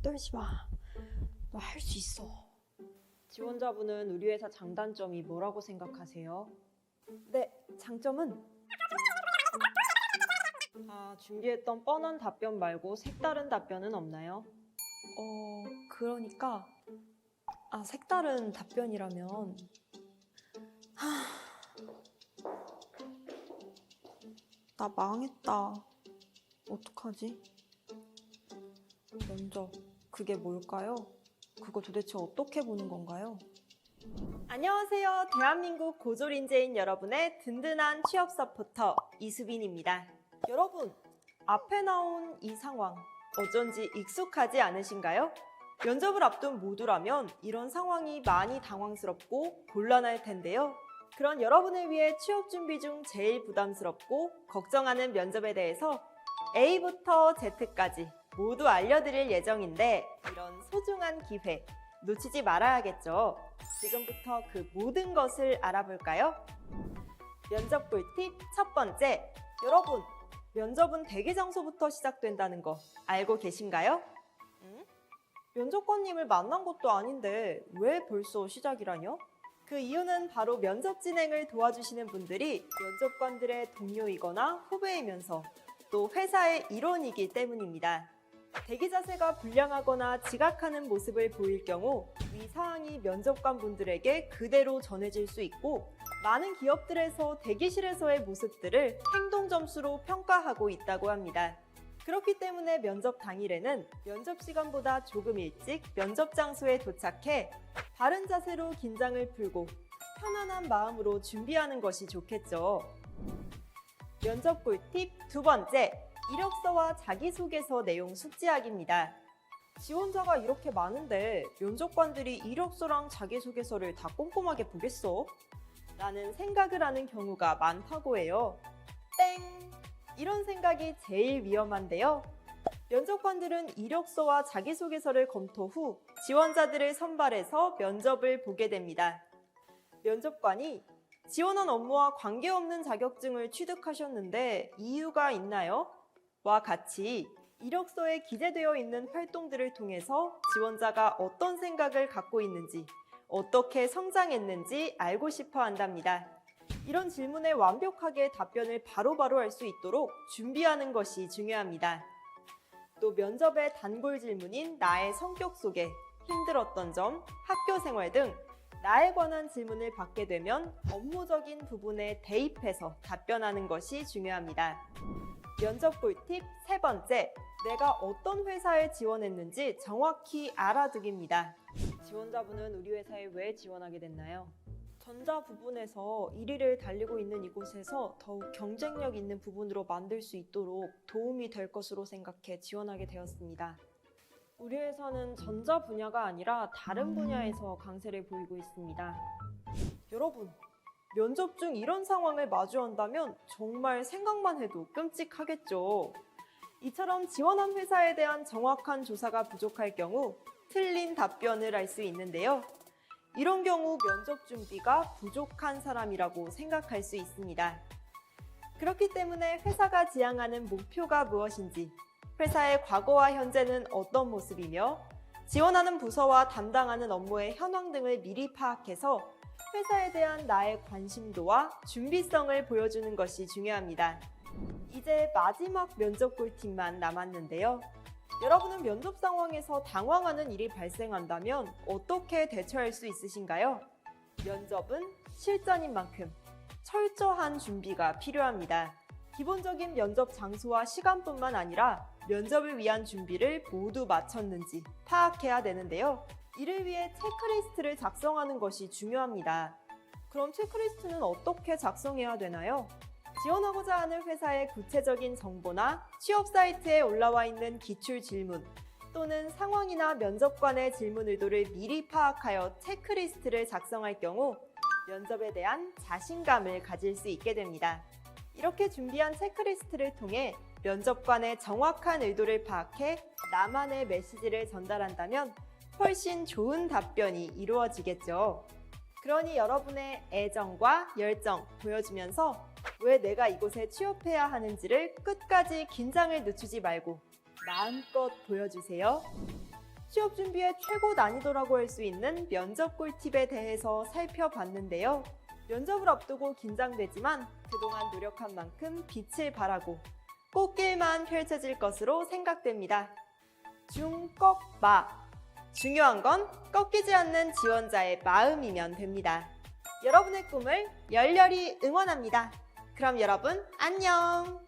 떨지 마. 너 할 수 있어. 지원자분은 우리 회사 장단점이 뭐라고 생각하세요? 네, 장점은 준비했던 뻔한 답변 말고 색다른 답변은 없나요? 그러니까 색다른 답변이라면 나 망했다. 어떡하지? 면접, 그게 뭘까요? 그거 도대체 어떻게 보는 건가요? 안녕하세요. 대한민국 고졸인재인 여러분의 든든한 취업 서포터 이수빈입니다. 여러분, 앞에 나온 이 상황 어쩐지 익숙하지 않으신가요? 면접을 앞둔 모두라면 이런 상황이 많이 당황스럽고 곤란할 텐데요. 그런 여러분을 위해 취업 준비 중 제일 부담스럽고 걱정하는 면접에 대해서 A부터 Z까지 모두 알려드릴 예정인데 이런 소중한 기회 놓치지 말아야겠죠. 지금부터 그 모든 것을 알아볼까요? 면접 꿀팁 첫 번째, 여러분, 면접은 대기 장소부터 시작된다는 거 알고 계신가요? 면접관님을 만난 것도 아닌데 왜 벌써 시작이라뇨? 그 이유는 바로 면접 진행을 도와주시는 분들이 면접관들의 동료이거나 후배이면서 또 회사의 일원이기 때문입니다. 대기 자세가 불량하거나 지각하는 모습을 보일 경우 이 사항이 면접관 분들에게 그대로 전해질 수 있고 많은 기업들에서 대기실에서의 모습들을 행동 점수로 평가하고 있다고 합니다. 그렇기 때문에 면접 당일에는 면접 시간보다 조금 일찍 면접 장소에 도착해 바른 자세로 긴장을 풀고 편안한 마음으로 준비하는 것이 좋겠죠. 면접 꿀팁 두 번째, 이력서와 자기소개서 내용 숙지하기입니다. 지원자가 이렇게 많은데 면접관들이 이력서랑 자기소개서를 다 꼼꼼하게 보겠어? 라는 생각을 하는 경우가 많다고 해요. 땡! 이런 생각이 제일 위험한데요. 면접관들은 이력서와 자기소개서를 검토 후 지원자들을 선발해서 면접을 보게 됩니다. 면접관이 지원한 업무와 관계없는 자격증을 취득하셨는데 이유가 있나요? 와 같이 이력서에 기재되어 있는 활동들을 통해서 지원자가 어떤 생각을 갖고 있는지, 어떻게 성장했는지 알고 싶어 한답니다. 이런 질문에 완벽하게 답변을 바로바로 할 수 있도록 준비하는 것이 중요합니다. 또 면접의 단골 질문인 나의 성격 소개, 힘들었던 점, 학교 생활 등 나에 관한 질문을 받게 되면 업무적인 부분에 대입해서 답변하는 것이 중요합니다. 면접 꿀팁 세 번째, 내가 어떤 회사에 지원했는지 정확히 알아두기입니다. 지원자분은 우리 회사에 왜 지원하게 됐나요? 전자 부분에서 1위를 달리고 있는 이곳에서 더욱 경쟁력 있는 부분으로 만들 수 있도록 도움이 될 것으로 생각해 지원하게 되었습니다. 우리 회사는 전자 분야가 아니라 다른 분야에서 강세를 보이고 있습니다. 여러분, 면접 중 이런 상황을 마주한다면 정말 생각만 해도 끔찍하겠죠. 이처럼 지원한 회사에 대한 정확한 조사가 부족할 경우 틀린 답변을 할 수 있는데요. 이런 경우 면접 준비가 부족한 사람이라고 생각할 수 있습니다. 그렇기 때문에 회사가 지향하는 목표가 무엇인지, 회사의 과거와 현재는 어떤 모습이며 지원하는 부서와 담당하는 업무의 현황 등을 미리 파악해서 회사에 대한 나의 관심도와 준비성을 보여주는 것이 중요합니다. 이제 마지막 면접 꿀팁만 남았는데요. 여러분은 면접 상황에서 당황하는 일이 발생한다면 어떻게 대처할 수 있으신가요? 면접은 실전인 만큼 철저한 준비가 필요합니다. 기본적인 면접 장소와 시간뿐만 아니라 면접을 위한 준비를 모두 마쳤는지 파악해야 되는데요. 이를 위해 체크리스트를 작성하는 것이 중요합니다. 그럼 체크리스트는 어떻게 작성해야 되나요? 지원하고자 하는 회사의 구체적인 정보나 취업 사이트에 올라와 있는 기출 질문 또는 상황이나 면접관의 질문 의도를 미리 파악하여 체크리스트를 작성할 경우 면접에 대한 자신감을 가질 수 있게 됩니다. 이렇게 준비한 체크리스트를 통해 면접관의 정확한 의도를 파악해 나만의 메시지를 전달한다면 훨씬 좋은 답변이 이루어지겠죠. 그러니 여러분의 애정과 열정 보여주면서 왜 내가 이곳에 취업해야 하는지를 끝까지 긴장을 늦추지 말고 마음껏 보여주세요. 취업 준비의 최고 난이도라고 할 수 있는 면접 꿀팁에 대해서 살펴봤는데요. 면접을 앞두고 긴장되지만 그동안 노력한 만큼 빛을 발하고 꽃길만 펼쳐질 것으로 생각됩니다. 중꺾마. 중요한 건 꺾이지 않는 지원자의 마음이면 됩니다. 여러분의 꿈을 열렬히 응원합니다. 그럼 여러분 안녕!